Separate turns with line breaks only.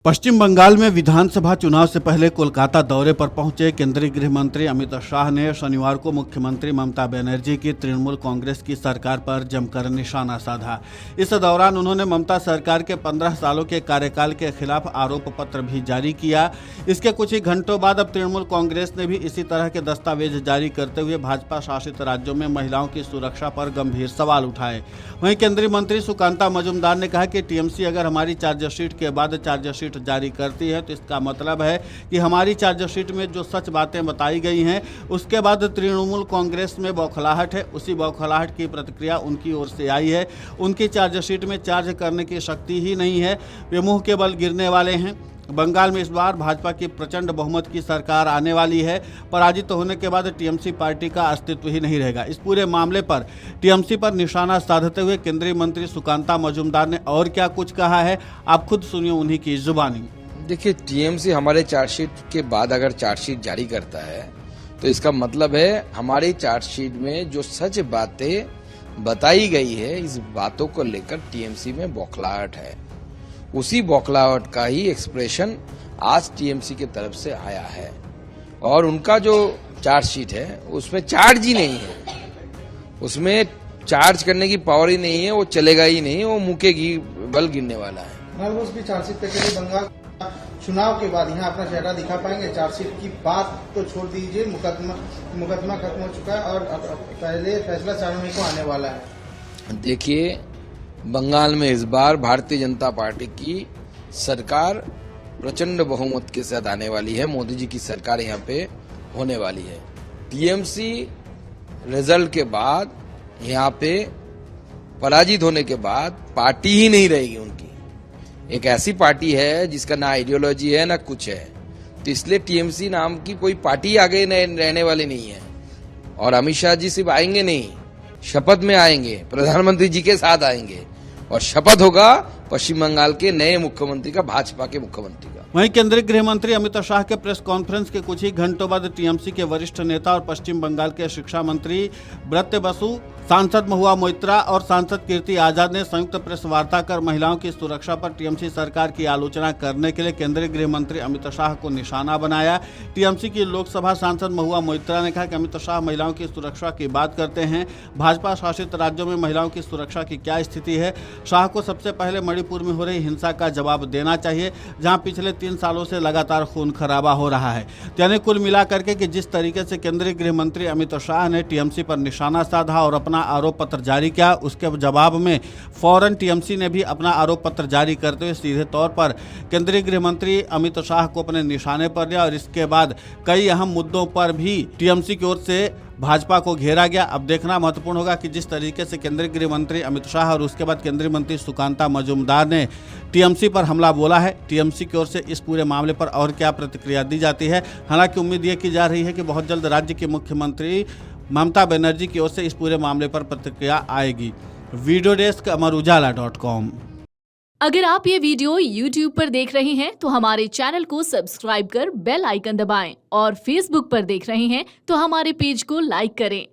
पश्चिम बंगाल में विधानसभा चुनाव से पहले कोलकाता दौरे पर पहुंचे केंद्रीय गृह मंत्री अमित शाह ने शनिवार को मुख्यमंत्री ममता बनर्जी की तृणमूल कांग्रेस की सरकार पर जमकर निशाना साधा। इस दौरान उन्होंने ममता सरकार के 15 सालों के कार्यकाल के खिलाफ आरोप पत्र भी जारी किया। इसके कुछ ही घंटों बाद अब तृणमूल कांग्रेस ने भी इसी तरह के दस्तावेज जारी करते हुए भाजपा शासित राज्यों में महिलाओं की सुरक्षा पर गंभीर सवाल उठाए। वहीं केंद्रीय मंत्री सुकांता मजूमदार ने कहा कि टीएमसी अगर हमारी चार्जशीट के बाद चार्जशीट जारी करती है तो इसका मतलब है कि हमारी चार्जशीट में जो सच बातें बताई गई हैं उसके बाद तृणमूल कांग्रेस में बौखलाहट है। उसी बौखलाहट की प्रतिक्रिया उनकी ओर से आई है। उनकी चार्जशीट में चार्ज करने की शक्ति ही नहीं है, वे मुंह के बल गिरने वाले हैं। बंगाल में इस बार भाजपा की प्रचंड बहुमत की सरकार आने वाली है। पराजित होने के बाद टीएमसी पार्टी का अस्तित्व ही नहीं रहेगा। इस पूरे मामले पर टीएमसी पर निशाना साधते हुए केंद्रीय मंत्री सुकांता मजूमदार ने और क्या कुछ कहा है, आप खुद सुनिए उन्हीं की जुबानी।
देखिए, टीएमसी हमारे चार्जशीट के बाद अगर चार्जशीट जारी करता है तो इसका मतलब है हमारी चार्जशीट में जो सच बातें बताई गई है, इस बातों को लेकर टीएमसी में बौखलाहट है। उसी बौखलाहट का ही एक्सप्रेशन आज टीएमसी की तरफ से आया है और उनका जो चार्जशीट है उसमें चार्ज ही नहीं है, उसमें चार्ज करने की पावर ही नहीं है, वो चलेगा ही नहीं, वो मुंह के बल गिरने वाला है।
उसकी चार्जशीट पे के लिए बंगाल चुनाव के बाद यहाँ अपना चेहरा दिखा पाएंगे? चार्जशीट की बात तो छोड़ दीजिए, मुकदमा खत्म हो चुका है और पहले फैसला 4 मई को आने वाला है।
देखिए, बंगाल में इस बार भारतीय जनता पार्टी की सरकार प्रचंड बहुमत के साथ आने वाली है। मोदी जी की सरकार यहाँ पे होने वाली है। टीएमसी रिजल्ट के बाद यहाँ पे पराजित होने के बाद पार्टी ही नहीं रहेगी उनकी। एक ऐसी पार्टी है जिसका ना आइडियोलॉजी है ना कुछ है, तो इसलिए टीएमसी नाम की कोई पार्टी आगे रहने वाली नहीं है। और अमित शाह जी सिर्फ आएंगे नहीं, शपथ में आएंगे, प्रधानमंत्री जी के साथ आएंगे और शपथ होगा पश्चिम बंगाल के नए मुख्यमंत्री का, भाजपा के मुख्यमंत्री का।
वहीं केंद्रीय गृह मंत्री अमित शाह के प्रेस कॉन्फ्रेंस के कुछ ही घंटों बाद टीएमसी के वरिष्ठ नेता और पश्चिम बंगाल के शिक्षा मंत्री ब्रत्य बसु, सांसद महुआ मोइत्रा और सांसद कीर्ति आजाद ने संयुक्त प्रेस वार्ता कर महिलाओं की सुरक्षा पर टीएमसी सरकार की आलोचना करने के लिए केंद्रीय गृह मंत्री अमित शाह को निशाना बनाया। टीएमसी की लोकसभा सांसद महुआ मोइत्रा ने कहा कि अमित शाह महिलाओं की सुरक्षा की बात करते हैं, भाजपा शासित राज्यों में महिलाओं की सुरक्षा की क्या स्थिति है। शाह को सबसे पहले मणिपुर में हो रही हिंसा का जवाब देना चाहिए, जहां पिछले 3 सालों से लगातार खून खराबा हो रहा है। यानी कुल मिलाकर के कि जिस तरीके से केंद्रीय गृह मंत्री अमित शाह ने टीएमसी पर निशाना साधा और अपना आरोप पत्र जारी किया, उसके जवाब में फौरन टीएमसी ने भी अपना आरोप पत्र जारी करते हुए सीधे तौर पर केंद्रीय गृह मंत्री अमित शाह को अपने निशाने पर लिया और इसके बाद कई अहम मुद्दों पर भी टीएमसी की ओर से भाजपा को घेरा गया। अब देखना महत्वपूर्ण होगा कि जिस तरीके से केंद्रीय गृह मंत्री अमित शाह और उसके बाद केंद्रीय मंत्री सुकांता मजूमदार ने टीएमसी पर हमला बोला है, टीएमसी की ओर से इस पूरे मामले पर और क्या प्रतिक्रिया दी जाती है। हालांकि उम्मीद ये की जा रही है कि बहुत जल्द राज्य के मुख्यमंत्री ममता बनर्जी की ओर से इस पूरे मामले पर प्रतिक्रिया आएगी। वीडियो डेस्क अमरउजाला.com।
अगर आप ये वीडियो YouTube पर देख रहे हैं तो हमारे चैनल को सब्सक्राइब कर बेल आइकन दबाएं और Facebook पर देख रहे हैं तो हमारे पेज को लाइक करें।